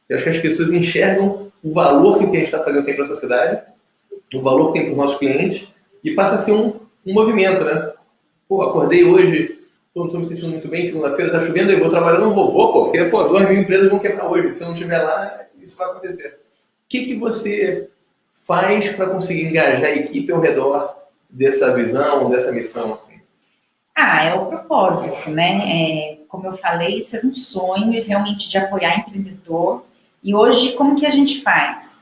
Eu acho que as pessoas enxergam o valor que o que a gente está fazendo tem para a sociedade, o valor que tem para os nossos clientes, e passa a ser um movimento, né? Pô, acordei hoje, não estou me sentindo muito bem, segunda-feira está chovendo, eu vou trabalhar, não vou, porque 2.000 empresas vão quebrar hoje, se eu não estiver lá, isso vai acontecer. O que você faz para conseguir engajar a equipe ao redor dessa visão, dessa missão? Assim? É o propósito, né? Como eu falei, isso é um sonho realmente de apoiar empreendedor. E hoje, como que a gente faz?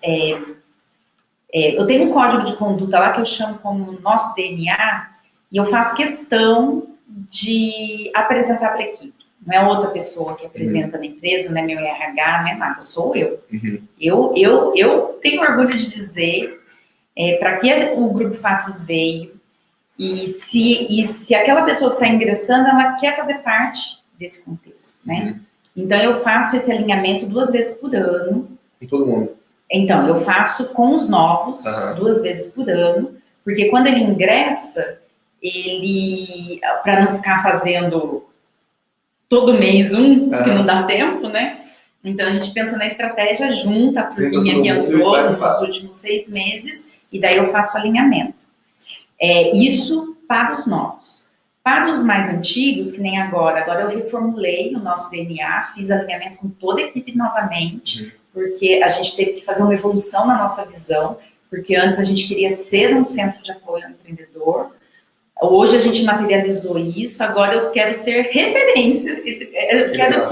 Eu tenho um código de conduta lá que eu chamo como nosso DNA e eu faço questão de apresentar para a equipe. Não é outra pessoa que apresenta na empresa, não é meu RH, não é nada, sou eu. Eu tenho orgulho de dizer para que o Grupo Fatos veio e se aquela pessoa que está ingressando, ela quer fazer parte desse contexto, né? Então, eu faço esse alinhamento 2 vezes por ano. Com todo mundo? Então, eu faço com os novos 2 vezes por ano, porque quando ele ingressa, para não ficar fazendo todo mês que não dá tempo, né? Então, a gente pensa na estratégia junta, a turminha que entrou nos últimos 6 meses, e daí eu faço alinhamento. Isso para os novos. Para os mais antigos, que nem agora eu reformulei o nosso DNA, fiz alinhamento com toda a equipe novamente, porque a gente teve que fazer uma evolução na nossa visão, porque antes a gente queria ser um centro de apoio ao empreendedor, hoje a gente materializou isso, agora eu quero ser referência, eu quero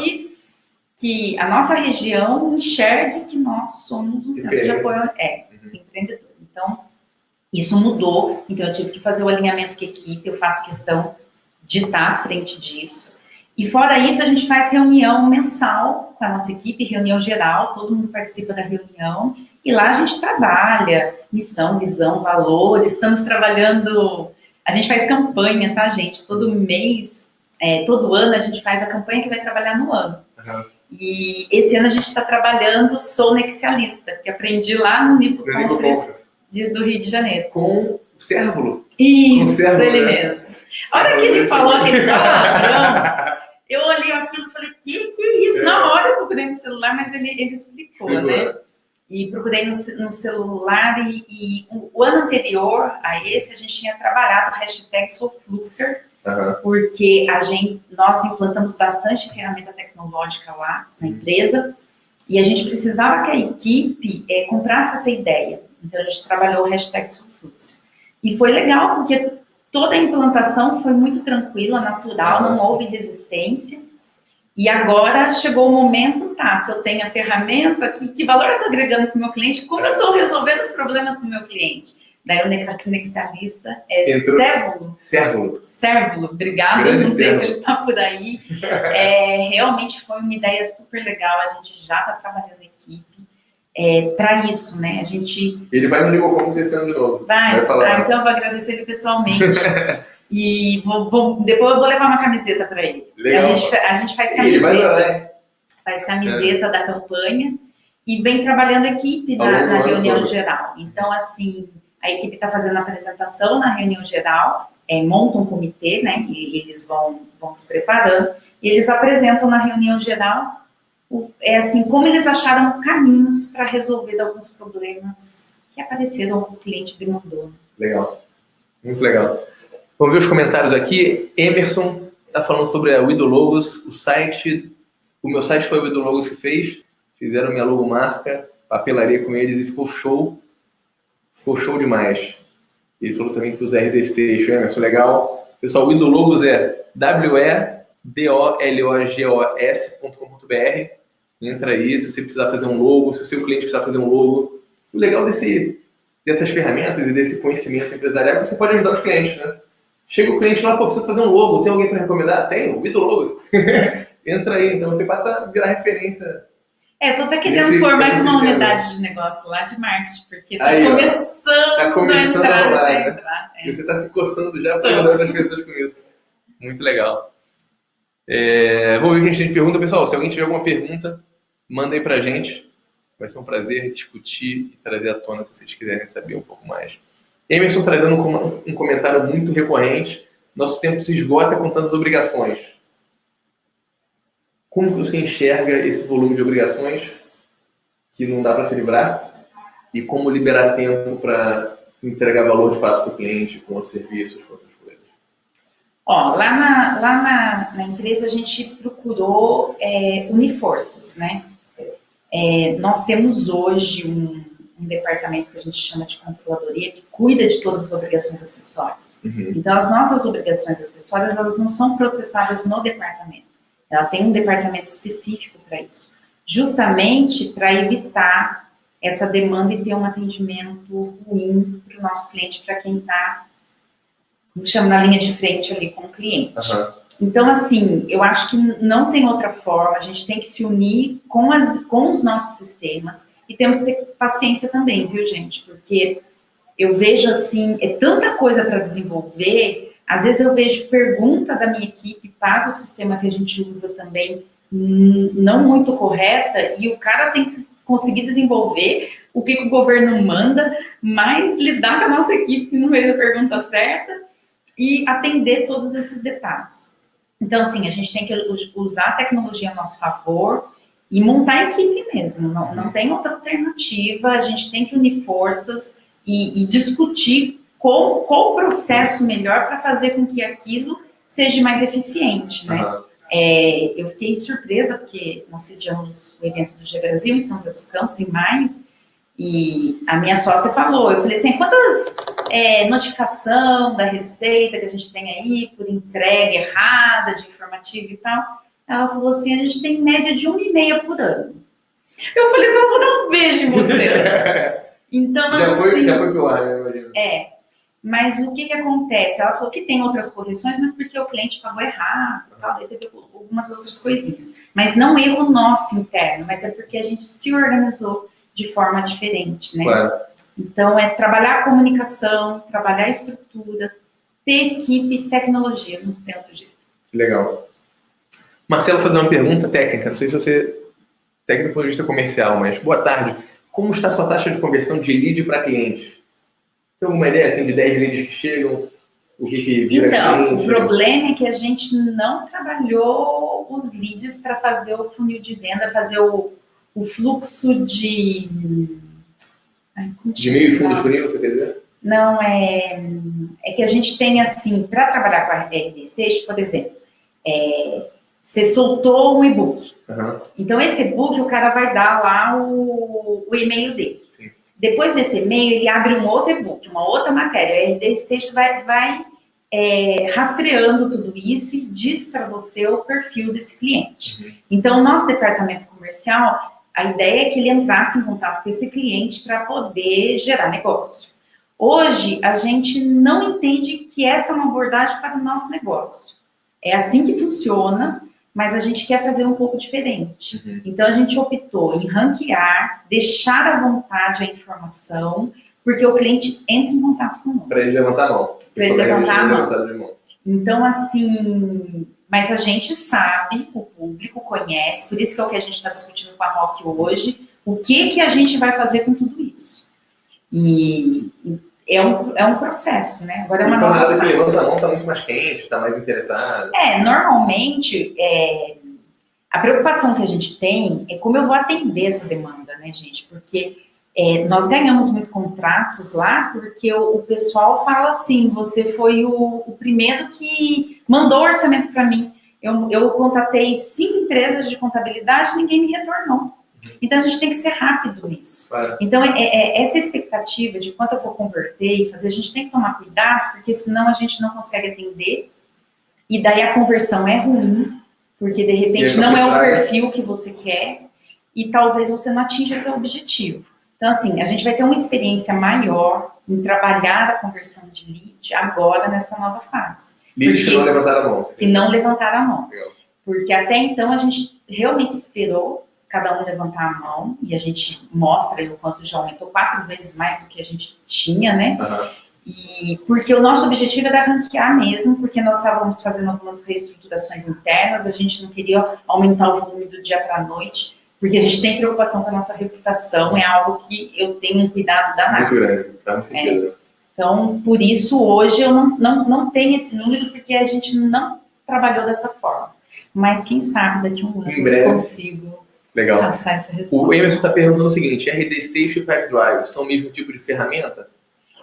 que a nossa região enxergue que nós somos um centro de apoio ao empreendedor. Então, isso mudou, então eu tive que fazer o alinhamento com a equipe, eu faço questão de estar à frente disso. E fora isso, a gente faz reunião mensal com a nossa equipe, reunião geral, todo mundo participa da reunião, e lá a gente trabalha missão, visão, valores, estamos trabalhando, a gente faz campanha, tá, gente? Todo mês, todo ano a gente faz a campanha que vai trabalhar no ano. E esse ano a gente está trabalhando Sou Nexialista, que aprendi lá no Nibo Conference do Rio de Janeiro. Com o Cérvulo. Isso, ele mesmo. A hora que ele falou aquele palavrão, eu olhei aquilo e falei, que é isso? Na hora eu procurei no celular, mas ele explicou, né? E procurei no celular e o ano anterior a esse, a gente tinha trabalhado o hashtag SouFluxer, porque nós implantamos bastante ferramenta tecnológica lá na empresa e a gente precisava que a equipe comprasse essa ideia. Então, a gente trabalhou o hashtag SouFluxer. E foi legal, porque toda a implantação foi muito tranquila, natural, não houve resistência. E agora chegou o momento, se eu tenho a ferramenta, que valor eu estou agregando para o meu cliente, como eu estou resolvendo os problemas com o meu cliente. Daí o Nexialista Cérvulo, obrigada, grande não sei se ele está por aí. Realmente foi uma ideia super legal, a gente já está trabalhando em equipe. para isso, né? Ele vai no nível como vocês estão de novo. Vai falar. Então eu vou agradecer ele pessoalmente. E depois eu vou levar uma camiseta para ele. Legal. A gente faz camiseta. Faz camiseta da campanha e vem trabalhando a equipe na reunião geral. Então, assim, a equipe está fazendo a apresentação na reunião geral, monta um comitê, né? E eles vão se preparando. E eles apresentam na reunião geral assim, como eles acharam caminhos para resolver alguns problemas que apareceram ou que o cliente demandou. Legal. Muito legal. Vamos ver os comentários aqui. Emerson está falando sobre a Wido Logos, o meu site foi o Wido Logos que fez, fizeram minha logomarca, papelaria com eles e ficou show demais. Ele falou também que usa RD Station, Emerson, legal. Pessoal, o Wido Logos é wedologos.com.br. Entra aí, se você precisar fazer um logo, se o seu cliente precisar fazer um logo. O legal dessas ferramentas e desse conhecimento empresarial é que você pode ajudar os clientes, né? Chega o cliente lá, precisa fazer um logo, tem alguém para recomendar? Tem, o Wido Logos. Entra aí, então você passa a virar referência. Eu tô até querendo pôr mais uma unidade de negócio lá de marketing, porque tá começando a entrar. Né? E você tá se coçando já para ajudar outras pessoas com isso. Muito legal. Vamos ver o que a gente tem de pergunta. Pessoal, se alguém tiver alguma pergunta, manda aí pra gente. Vai ser um prazer discutir e trazer à tona o que vocês quiserem saber um pouco mais. Emerson trazendo um comentário muito recorrente. Nosso tempo se esgota com tantas obrigações. Como você enxerga esse volume de obrigações que não dá para se livrar? E como liberar tempo para entregar valor de fato para o cliente, com outros serviços, com outras coisas? Lá na empresa a gente procurou unir forças, né? Nós temos hoje um departamento que a gente chama de controladoria, que cuida de todas as obrigações acessórias. Uhum. Então, as nossas obrigações acessórias, elas não são processadas no departamento. Ela tem um departamento específico para isso, justamente para evitar essa demanda e ter um atendimento ruim para o nosso cliente, para quem está, como chama, na linha de frente ali com o cliente. Uhum. Então, assim, eu acho que não tem outra forma, a gente tem que se unir com os nossos sistemas e temos que ter paciência também, viu, gente? Porque eu vejo, assim, tanta coisa para desenvolver. Às vezes eu vejo pergunta da minha equipe para o sistema que a gente usa também não muito correta, e o cara tem que conseguir desenvolver o que o governo manda, mas lidar com a nossa equipe que não fez a pergunta certa e atender todos esses detalhes. Então, assim, a gente tem que usar a tecnologia a nosso favor e montar a equipe mesmo, não tem outra alternativa, a gente tem que unir forças e discutir qual o processo melhor para fazer com que aquilo seja mais eficiente, né? Uhum. Eu fiquei surpresa, porque nós sediamos o evento do G Brasil em São José dos Campos, em maio, e a minha sócia falou, eu falei assim, quantas notificação da receita que a gente tem aí por entrega errada de informativo e tal? Ela falou assim, a gente tem média de 1,5 por ano. Eu falei, eu vou dar um beijo em você. Então, já foi pro ar, eu imagino. Mas o que acontece? Ela falou que tem outras correções, mas porque o cliente pagou errado, tal, teve algumas outras coisinhas. Mas não erro nosso interno, mas é porque a gente se organizou de forma diferente, né? Claro. Então, trabalhar a comunicação, trabalhar a estrutura, ter equipe e tecnologia, não tem outro jeito. Legal. Marcelo, fazer uma pergunta técnica, não sei se você é técnico vista comercial, mas boa tarde. Como está a sua taxa de conversão de lead para cliente? Tem alguma ideia assim, de 10 leads que chegam? O que vira cliente? O problema é que a gente não trabalhou os leads para fazer o funil de venda, fazer o fluxo de meio e fundo de funil, você quer dizer? Não, é que a gente tem assim, para trabalhar com a RD Station, por exemplo, você soltou um e-book. Uhum. Então, esse e-book, o cara vai dar lá o e-mail dele. Sim. Depois desse e-mail, ele abre um outro e-book, uma outra matéria. A RD Station vai rastreando tudo isso e diz para você o perfil desse cliente. Uhum. Então, o nosso departamento comercial, a ideia é que ele entrasse em contato com esse cliente para poder gerar negócio. Hoje, a gente não entende que essa é uma abordagem para o nosso negócio. É assim que funciona. mas a gente quer fazer um pouco diferente. Então, a gente optou em ranquear, deixar à vontade a informação, porque o cliente entra em contato conosco. Para ele levantar a mão. Para ele levantar a mão. Então, assim, mas a gente sabe, o público conhece, por isso que é o que a gente está discutindo com a Rock hoje, o que a gente vai fazer com tudo isso. E é um processo, né? Agora é uma nova fase. O camarada que levanta a mão está muito mais quente, está mais interessado. Normalmente, a preocupação que a gente tem é como eu vou atender essa demanda, né, gente? Porque nós ganhamos muito contratos lá, porque o pessoal fala assim, você foi o primeiro que mandou orçamento para mim. Eu contatei 5 empresas de contabilidade e ninguém me retornou. Então, a gente tem que ser rápido nisso. Claro. Então, essa expectativa de quanto eu vou converter e fazer, a gente tem que tomar cuidado, porque senão a gente não consegue atender, e daí a conversão é ruim, porque de repente não é o perfil que você quer, e talvez você não atinja seu objetivo. Então, assim, a gente vai ter uma experiência maior em trabalhar a conversão de lead agora nessa nova fase. Leads que não levantaram a mão. Que não levantaram a mão. Legal. Porque até então a gente realmente esperou cada um levantar a mão, e a gente mostra aí o quanto já aumentou 4 vezes mais do que a gente tinha, né? E porque o nosso objetivo era ranquear mesmo, porque nós estávamos fazendo algumas reestruturações internas, a gente não queria aumentar o volume do dia para a noite, porque a gente tem preocupação com a nossa reputação, é algo que eu tenho um cuidado danado. Muito grande, tá no sentido. Então, por isso, hoje eu não tenho esse número, porque a gente não trabalhou dessa forma. Mas quem sabe daqui a um ano eu consigo passar essa resposta. O Emerson está perguntando o seguinte, RD Station e Pipedrive são o mesmo tipo de ferramenta?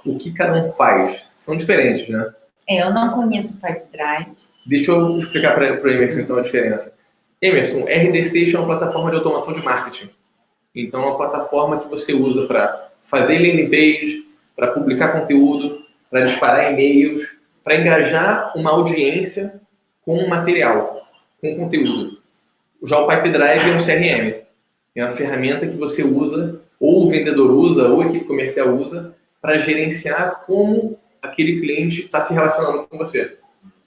O que cada um faz? São diferentes, né? Eu não conheço o Pipedrive. Deixa eu explicar para o Emerson, então, a diferença. Emerson, RD Station é uma plataforma de automação de marketing. Então, é uma plataforma que você usa para fazer landing page, para publicar conteúdo, para disparar e-mails, para engajar uma audiência com um material, com conteúdo. Já o Pipedrive é um CRM. É uma ferramenta que você usa, ou o vendedor usa, ou a equipe comercial usa, para gerenciar como aquele cliente está se relacionando com você.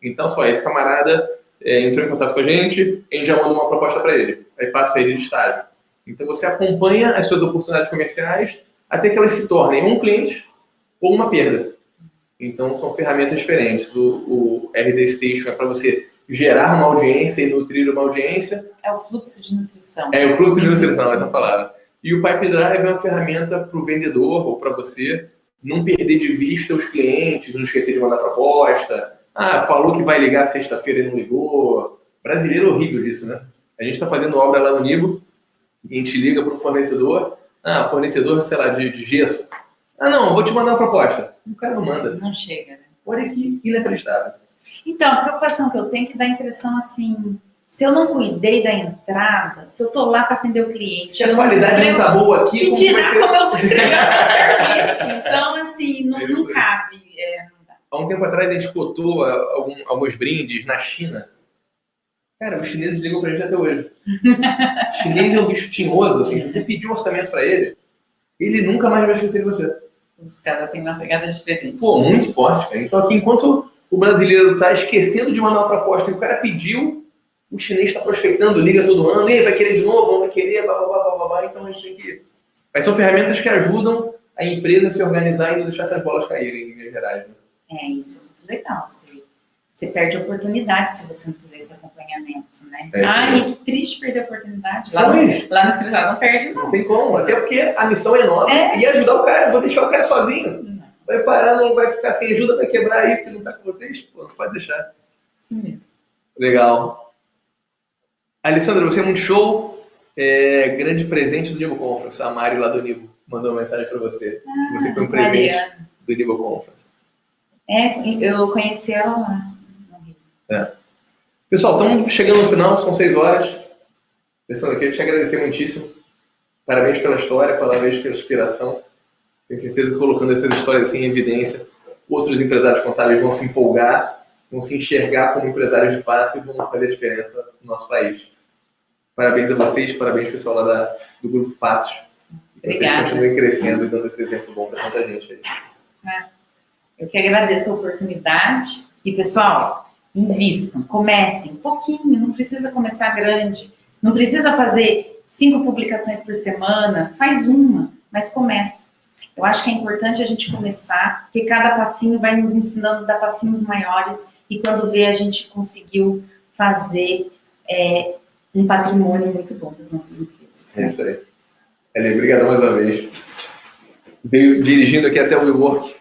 Então, só esse camarada entrou em contato com a gente já manda uma proposta para ele. Aí passa ele de estágio. Então, você acompanha as suas oportunidades comerciais até que elas se tornem um cliente ou uma perda. Então, são ferramentas diferentes. O RD Station é para você gerar uma audiência e nutrir uma audiência. É o fluxo de nutrição. É o fluxo de nutrição, essa palavra. E o Pipedrive é uma ferramenta para o vendedor ou para você não perder de vista os clientes, não esquecer de mandar proposta. Falou que vai ligar sexta-feira e não ligou. Brasileiro é horrível disso, né? A gente está fazendo obra lá no Nibo, e a gente liga para o fornecedor. Fornecedor, sei lá, de gesso. Não, vou te mandar uma proposta. O cara não manda. Não chega, né? Olha que inacreditável. Então, a preocupação que eu tenho é que dá a impressão assim, se eu não cuidei da entrada, se eu tô lá para atender o cliente... Se a qualidade não tá boa aqui... Que dirá como eu vou entregar o serviço? Então, assim, não cabe. Há um tempo atrás a gente cotou alguns brindes na China. Cara, os chineses ligam pra gente até hoje. O chinês é um bicho tinhoso, assim, você pediu um orçamento pra ele, ele nunca mais vai esquecer de você. Os caras têm uma pegada diferente. Pô, muito forte, cara. Então aqui, enquanto o brasileiro tá esquecendo de mandar uma proposta e o cara pediu, o chinês está prospectando, liga todo ano, e vai querer de novo, não vai querer, blá, blá, blá, blá, blá. Então a gente tem que... Mas são ferramentas que ajudam a empresa a se organizar e não deixar essas bolas caírem, em linhas gerais, né? Isso é muito legal. Você perde a oportunidade se você não fizer esse acompanhamento, né? Que triste perder a oportunidade. Lá no escritório não perde, não. Não tem como, até porque a missão é enorme. E ajudar o cara, vou deixar o cara sozinho. Não. Vai parar, não vai ficar sem ajuda, vai quebrar aí, porque não tá com vocês. Pô, não pode deixar. Sim. Legal. Alessandra, você é muito show. Grande presente do Nibo Conference. A Mari lá do Nibo mandou uma mensagem para você. Você foi um presente do Nibo Conference. Eu conheci ela lá. Pessoal, estamos chegando no final, são 6 horas. Alessandra, queria te agradecer muitíssimo. Parabéns pela história, parabéns pela inspiração. Tenho certeza que colocando essas histórias assim em evidência, outros empresários contábeis vão se empolgar, vão se enxergar como empresários de fato e vão fazer a diferença no nosso país. Parabéns a vocês, parabéns pessoal lá do Grupo Fatos. Obrigada. Vocês continuem crescendo e dando esse exemplo bom para tanta gente aí. Eu que agradeço a oportunidade. E, pessoal, Invistam, comecem, um pouquinho, não precisa começar grande, não precisa fazer 5 publicações por semana, faz uma, mas comece. Eu acho que é importante a gente começar, porque cada passinho vai nos ensinando a dar passinhos maiores, e quando vê, a gente conseguiu fazer um patrimônio muito bom das nossas empresas. É isso aí. Eli, obrigado mais uma vez. Veio dirigindo aqui até o WeWork,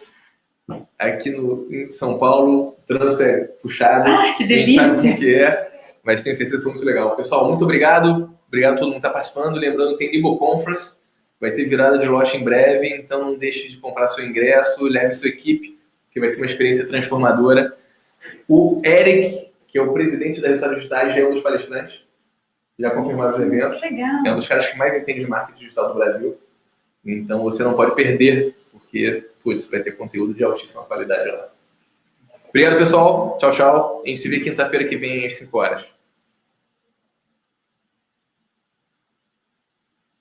aqui em São Paulo. O trânsito é puxado. Ah, que delícia! A gente sabe como que é, mas tenho certeza que foi muito legal. Pessoal, muito obrigado. Obrigado a todo mundo que está participando. Lembrando que tem Libo Conference, vai ter virada de lote em breve, então não deixe de comprar seu ingresso, leve sua equipe, que vai ser uma experiência transformadora. O Eric, que é o presidente da Resultados Digitais, já é um dos palestrantes, já confirmaram os eventos. Legal. É um dos caras que mais entende de marketing digital do Brasil. Então você não pode perder, porque vai ter conteúdo de altíssima qualidade lá. Obrigado, pessoal. Tchau, tchau. A gente se vê quinta-feira que vem às 5 horas.